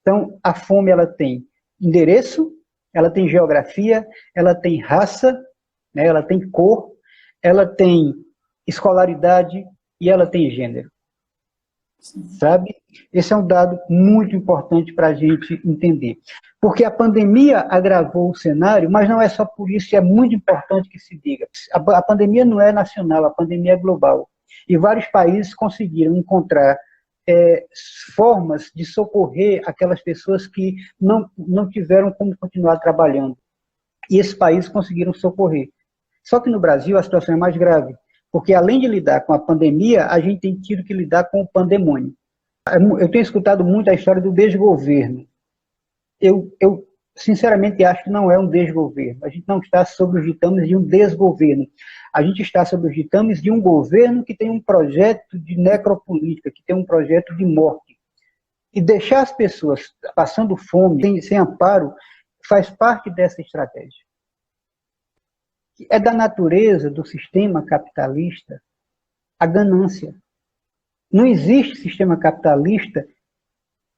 Então, a fome ela tem endereço, ela tem geografia, ela tem raça, né, ela tem cor, ela tem escolaridade e ela tem gênero. Sabe? Esse é um dado muito importante para a gente entender. Porque a pandemia agravou o cenário, mas não é só por isso, é muito importante que se diga. A pandemia não é nacional, a pandemia é global. E vários países conseguiram encontrar formas de socorrer aquelas pessoas que não tiveram como continuar trabalhando. E esses países conseguiram socorrer. Só que no Brasil a situação é mais grave, porque além de lidar com a pandemia, a gente tem tido que lidar com o pandemônio. Eu tenho escutado muito a história do desgoverno. Eu sinceramente acho que não é um desgoverno. A gente não está sob os ditames de um desgoverno. A gente está sob os ditames de um governo que tem um projeto de necropolítica, que tem um projeto de morte. E deixar as pessoas passando fome, sem amparo, faz parte dessa estratégia. É da natureza do sistema capitalista a ganância. Não existe sistema capitalista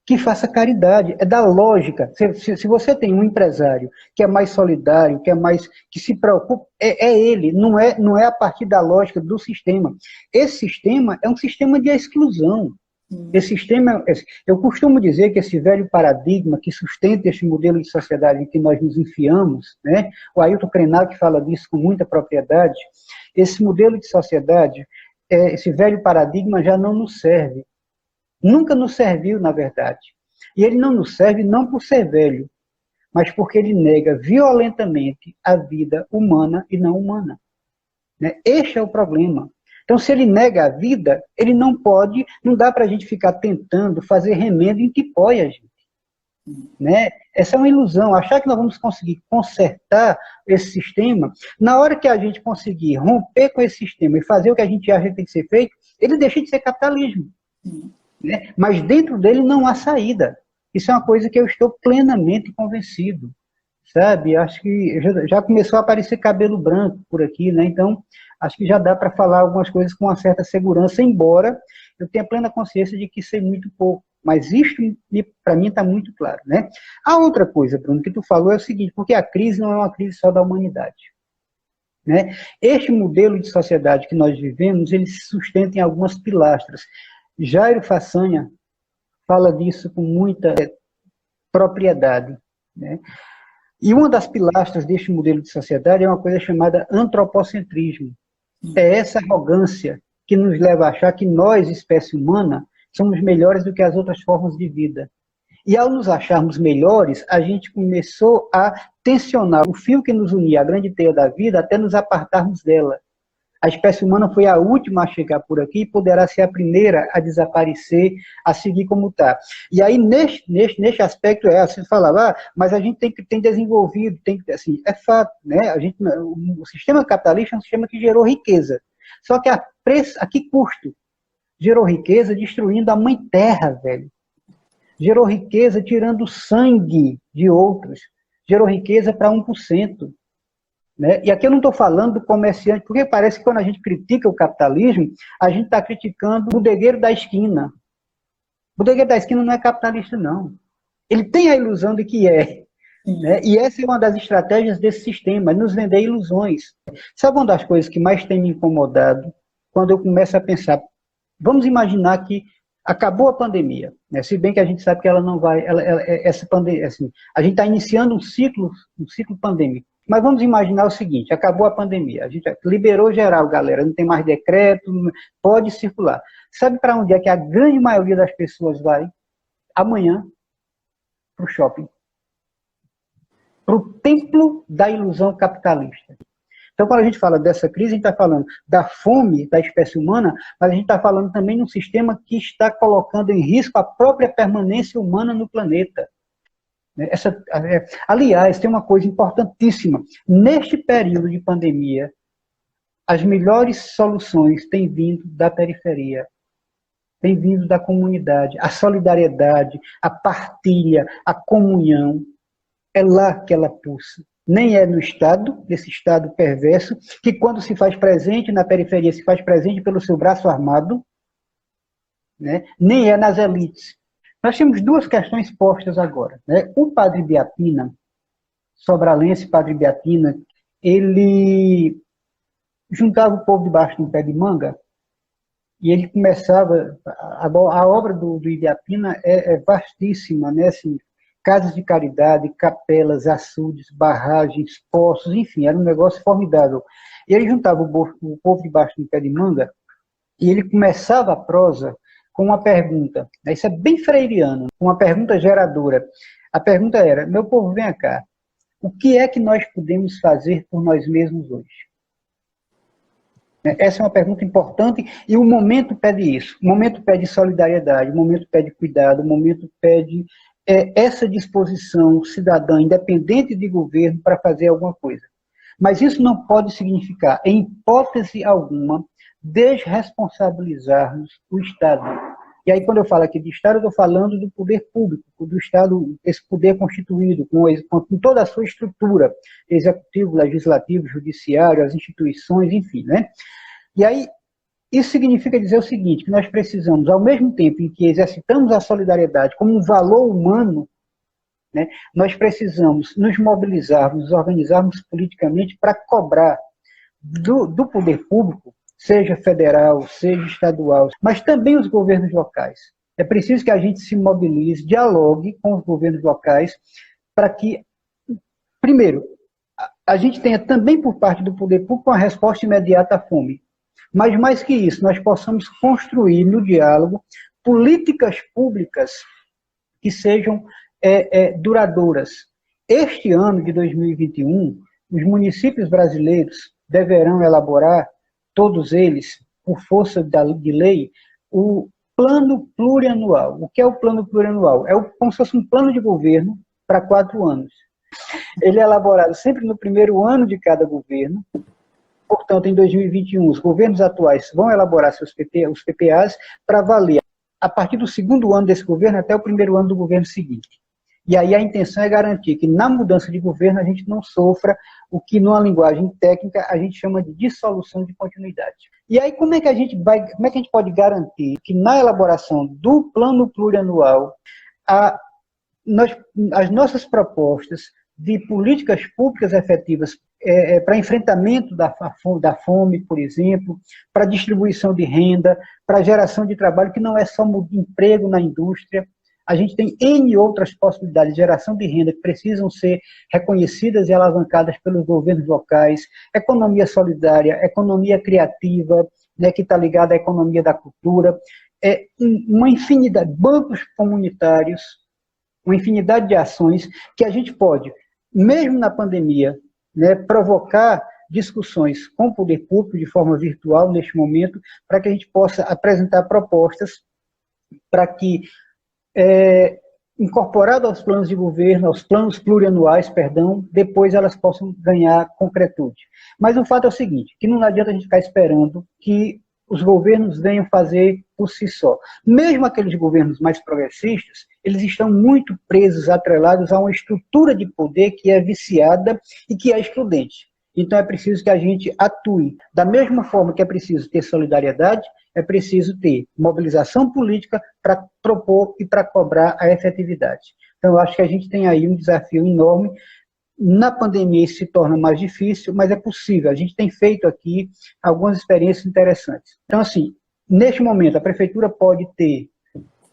que faça caridade, é da lógica. Se você tem um empresário que é mais solidário, que se preocupa, é ele, não é a partir da lógica do sistema. Esse sistema é um sistema de exclusão. Esse sistema, eu costumo dizer que esse velho paradigma que sustenta esse modelo de sociedade em que nós nos enfiamos, né? O Ailton Krenak fala disso com muita propriedade, esse modelo de sociedade, esse velho paradigma já não nos serve. Nunca nos serviu, na verdade. E ele não nos serve não por ser velho, mas porque ele nega violentamente a vida humana e não humana. Né? Este é o problema. Então, se ele nega a vida, ele não dá para a gente ficar tentando fazer remendo em tipóia, gente. Né? Essa é uma ilusão, achar que nós vamos conseguir consertar esse sistema, na hora que a gente conseguir romper com esse sistema e fazer o que a gente acha que tem que ser feito, ele deixa de ser capitalismo. Né? Mas dentro dele não há saída. Isso é uma coisa que eu estou plenamente convencido. Sabe? Acho que já começou a aparecer cabelo branco por aqui, né? Então, acho que já dá para falar algumas coisas com uma certa segurança, embora eu tenha plena consciência de que sei muito pouco. Mas isto, para mim, está muito claro. Né? A outra coisa, Bruno, que tu falou é o seguinte, porque a crise não é uma crise só da humanidade. Né? Este modelo de sociedade que nós vivemos, ele se sustenta em algumas pilastras. Jairo Façanha fala disso com muita propriedade. Né? E uma das pilastras deste modelo de sociedade é uma coisa chamada antropocentrismo. É essa arrogância que nos leva a achar que nós, espécie humana, somos melhores do que as outras formas de vida. E ao nos acharmos melhores, a gente começou a tensionar o fio que nos unia à grande teia da vida até nos apartarmos dela. A espécie humana foi a última a chegar por aqui e poderá ser a primeira a desaparecer, a seguir como está. E aí, neste aspecto, você falava, mas a gente tem desenvolvido, assim, é fato, né? O sistema capitalista é um sistema que gerou riqueza. Só que a que custo? Gerou riqueza destruindo a mãe terra, velho. Gerou riqueza tirando o sangue de outros. Gerou riqueza para 1%. Né? E aqui eu não estou falando do comerciante, porque parece que quando a gente critica o capitalismo, a gente está criticando o bodegueiro da esquina. O bodegueiro da esquina não é capitalista, não. Ele tem a ilusão de que é. Né? E essa é uma das estratégias desse sistema, nos vender ilusões. Sabe uma das coisas que mais tem me incomodado? Quando eu começo a pensar, vamos imaginar que acabou a pandemia, né? Se bem que a gente sabe que ela não vai, essa pandemia, assim, a gente está iniciando um ciclo pandêmico. Mas vamos imaginar o seguinte, acabou a pandemia, a gente liberou geral, galera, não tem mais decreto, pode circular. Sabe para onde é que a grande maioria das pessoas vai? Amanhã, para o shopping. Para o templo da ilusão capitalista. Então, quando a gente fala dessa crise, a gente está falando da fome da espécie humana, mas a gente está falando também de um sistema que está colocando em risco a própria permanência humana no planeta. Aliás, tem uma coisa importantíssima. Neste período de pandemia, as melhores soluções têm vindo da periferia, têm vindo da comunidade. A solidariedade, a partilha, a comunhão, é lá que ela pulsa. Nem é no Estado, desse Estado perverso, que quando se faz presente na periferia, se faz presente pelo seu braço armado, né? Nem é nas elites. Nós temos duas questões postas agora, né? O padre Biapina, sobralense padre Biapina, ele juntava o povo debaixo de um pé de manga e ele começava, a obra do Ibiapina é vastíssima, né? Assim, casas de caridade, capelas, açudes, barragens, poços, enfim, era um negócio formidável. E ele juntava o povo debaixo de um pé de manga e ele começava a prosa com uma pergunta, né? Isso é bem freiriano, uma pergunta geradora. A pergunta era: meu povo, vem cá, o que é que nós podemos fazer por nós mesmos hoje? Essa é uma pergunta importante e o momento pede isso. O momento pede solidariedade, o momento pede cuidado, o momento pede essa disposição cidadã, independente de governo, para fazer alguma coisa. Mas isso não pode significar, em hipótese alguma, desresponsabilizarmos o Estado. E aí, quando eu falo aqui de Estado, eu estou falando do poder público, do Estado, esse poder constituído, com toda a sua estrutura, executivo, legislativo, judiciário, as instituições, enfim, né? E aí, isso significa dizer o seguinte, que nós precisamos, ao mesmo tempo em que exercitamos a solidariedade como um valor humano, né, nós precisamos nos mobilizarmos, nos organizarmos politicamente para cobrar do poder público, seja federal, seja estadual, mas também os governos locais. É preciso que a gente se mobilize, dialogue com os governos locais, para que, primeiro, a gente tenha também por parte do poder público uma resposta imediata à fome. Mas, mais que isso, nós possamos construir no diálogo políticas públicas que sejam duradouras. Este ano de 2021, os municípios brasileiros deverão elaborar, todos eles, por força de lei, o plano plurianual. O que é o plano plurianual? Como se fosse um plano de governo para 4 anos. Ele é elaborado sempre no primeiro ano de cada governo. Portanto, em 2021, os governos atuais vão elaborar os PPAs para valer a partir do segundo ano desse governo até o primeiro ano do governo seguinte. E aí a intenção é garantir que na mudança de governo a gente não sofra o que numa linguagem técnica a gente chama de dissolução de continuidade. E aí como é que a gente pode garantir que na elaboração do plano plurianual as nossas propostas de políticas públicas efetivas para enfrentamento da fome, por exemplo, para distribuição de renda, para geração de trabalho, que não é só emprego na indústria. A gente tem N outras possibilidades de geração de renda que precisam ser reconhecidas e alavancadas pelos governos locais, economia solidária, economia criativa, né, que está ligada à economia da cultura, uma infinidade, bancos comunitários, uma infinidade de ações que a gente pode, mesmo na pandemia, né, provocar discussões com o poder público de forma virtual neste momento, para que a gente possa apresentar propostas para que, incorporado aos planos de governo, aos planos plurianuais, depois elas possam ganhar concretude. Mas o fato é o seguinte, que não adianta a gente ficar esperando que os governos venham fazer por si só. Mesmo aqueles governos mais progressistas, eles estão muito presos, atrelados a uma estrutura de poder que é viciada e que é excludente. Então é preciso que a gente atue. Da mesma forma que é preciso ter solidariedade, é preciso ter mobilização política para propor e para cobrar a efetividade. Então eu acho que a gente tem aí um desafio enorme. Na pandemia isso se torna mais difícil, mas é possível. A gente tem feito aqui algumas experiências interessantes. Então, assim, neste momento, a prefeitura pode ter,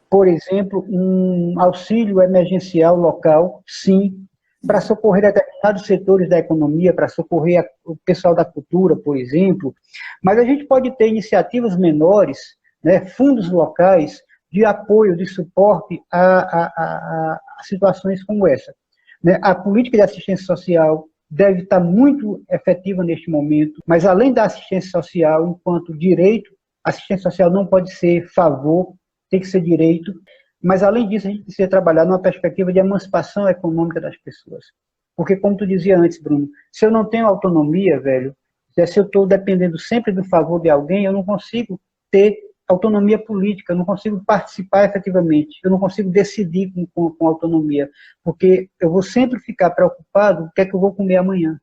por exemplo, um auxílio emergencial local, sim, para socorrer determinados setores da economia, para socorrer o pessoal da cultura, por exemplo. Mas a gente pode ter iniciativas menores, né, fundos locais de apoio, de suporte a situações como essa. A política de assistência social deve estar muito efetiva neste momento, mas além da assistência social, enquanto direito, assistência social não pode ser favor, tem que ser direito, mas além disso a gente precisa trabalhar numa perspectiva de emancipação econômica das pessoas. Porque, como tu dizia antes, Bruno, se eu não tenho autonomia, velho, se eu estou dependendo sempre do favor de alguém, eu não consigo ter autonomia política, eu não consigo participar efetivamente, eu não consigo decidir com autonomia, porque eu vou sempre ficar preocupado com o que é que eu vou comer amanhã.